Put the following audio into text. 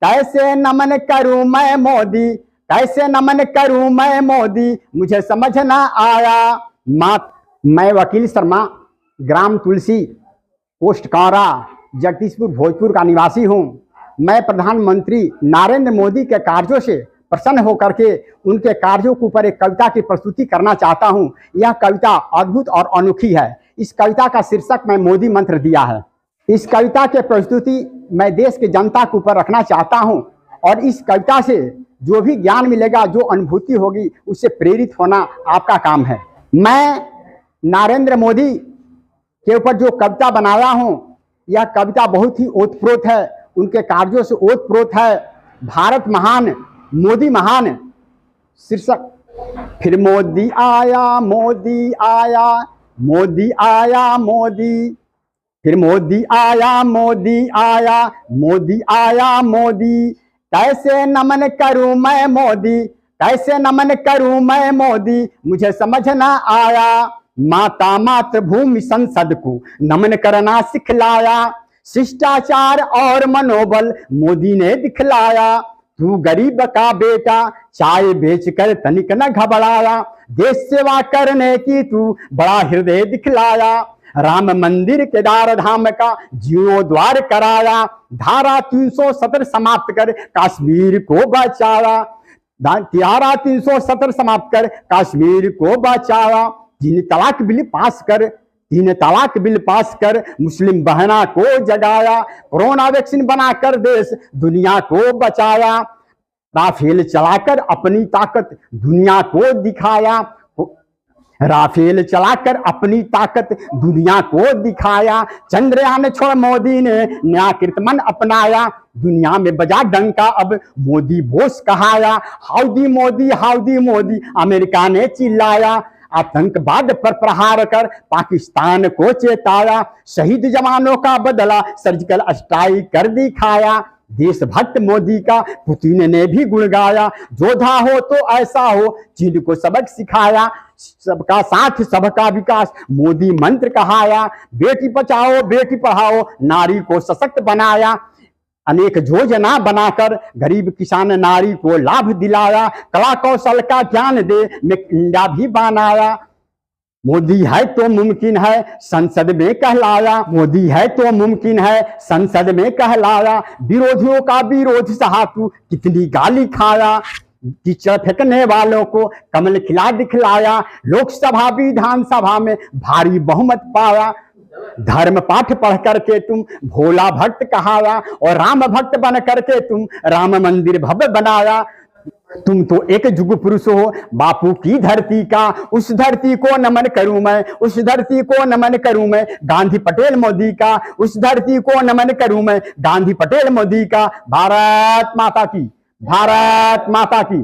कैसे नमन करूं मैं मोदी, कैसे नमन करूं मैं मोदी, मुझे समझ ना आया। मैं वकील शर्मा, ग्राम तुलसी, पोस्ट कांरा, जगदीशपुर, भोजपुर का निवासी हूं। मैं प्रधानमंत्री नरेंद्र मोदी के कार्यों से प्रसन्न होकर के उनके कार्यों के ऊपर एक कविता की प्रस्तुति करना चाहता हूं। यह कविता अद्भुत और अनोखी है। इस कविता का शीर्षक मैं मोदी मंत्र दिया है। इस कविता के प्रस्तुति मैं देश की जनता के ऊपर रखना चाहता हूं और इस कविता से जो भी ज्ञान मिलेगा, जो अनुभूति होगी, उससे प्रेरित होना आपका काम है। मैं नरेंद्र मोदी के ऊपर जो कविता बनाया हूं, यह कविता बहुत ही ओतप्रोत है, उनके कार्यों से ओतप्रोत है। भारत महान, मोदी महान। शीर्षक, फिर मोदी आया, मोदी आया, मोदी आया, मोदी, फिर मोदी आया, मोदी आया, मोदी आया, मोदी, कैसे नमन करूं मैं मोदी, कैसे नमन करूं मैं मोदी, मुझे समझ ना आया। माता मातृभूमि संसद को नमन करना सिखलाया, शिष्टाचार और मनोबल मोदी ने दिखलाया। तू गरीब का बेटा, चाय बेचकर तनिक न घबराया, देश सेवा करने की तू बड़ा हृदय दिखलाया। राम मंदिर केदार धाम का जीर्णोद्धार कराया, धारा 370 समाप्त कर कश्मीर को बचाया, धारा 370 समाप्त कर कश्मीर को बचाया। तीन तलाक बिल पास कर मुस्लिम बहना को जगाया, कोरोना वैक्सीन बनाकर देश दुनिया को बचाया। राफेल चलाकर अपनी ताकत दुनिया को दिखाया, राफेल चलाकर अपनी ताकत दुनिया को दिखाया। चंद्रयान छोड़ मोदी ने नया कीर्तिमान अपनाया, दुनिया में बजा डंका अब मोदी बोस कहाया। Howdy Modi, howdy Modi, America ने चिल्लाया। आतंकवाद पर प्रहार कर पाकिस्तान को चेताया, शहीद जवानों का बदला सर्जिकल स्ट्राइक कर दिखाया। देशभक्त मोदी का पुतिन ने भी गुण गाया, योद्धा हो तो ऐसा हो, चीन को सबक सिखाया। सबका साथ सबका विकास मोदी मंत्र कहाया, बेटी बचाओ बेटी पढ़ाओ नारी को सशक्त बनाया। अनेक योजना बनाकर गरीब किसान नारी को लाभ दिलाया, कला कौशल का ज्ञान दे मेक इंडिया भी बनाया। मोदी है तो मुमकिन है संसद में कहलाया, मोदी है तो मुमकिन है संसद में कहलाया। विरोधियों का विरोध सहा तू कितनी गाली खाया, कीचड़ फेंकने वालों को कमल खिला दिखलाया। लोकसभा विधानसभा में भारी बहुमत पाया, धर्म पाठ पढ़ करके तुम भोला भक्त कहाया और राम भक्त बन करके तुम राम मंदिर भव्य बनाया। तुम तो एक युग पुरुष हो बापू की धरती का, उस धरती को नमन करूं मैं, उस धरती को नमन करूं मैं, गांधी पटेल मोदी का, उस धरती को नमन करूं मैं, गांधी पटेल मोदी का। भारत माता की, भारत माता की।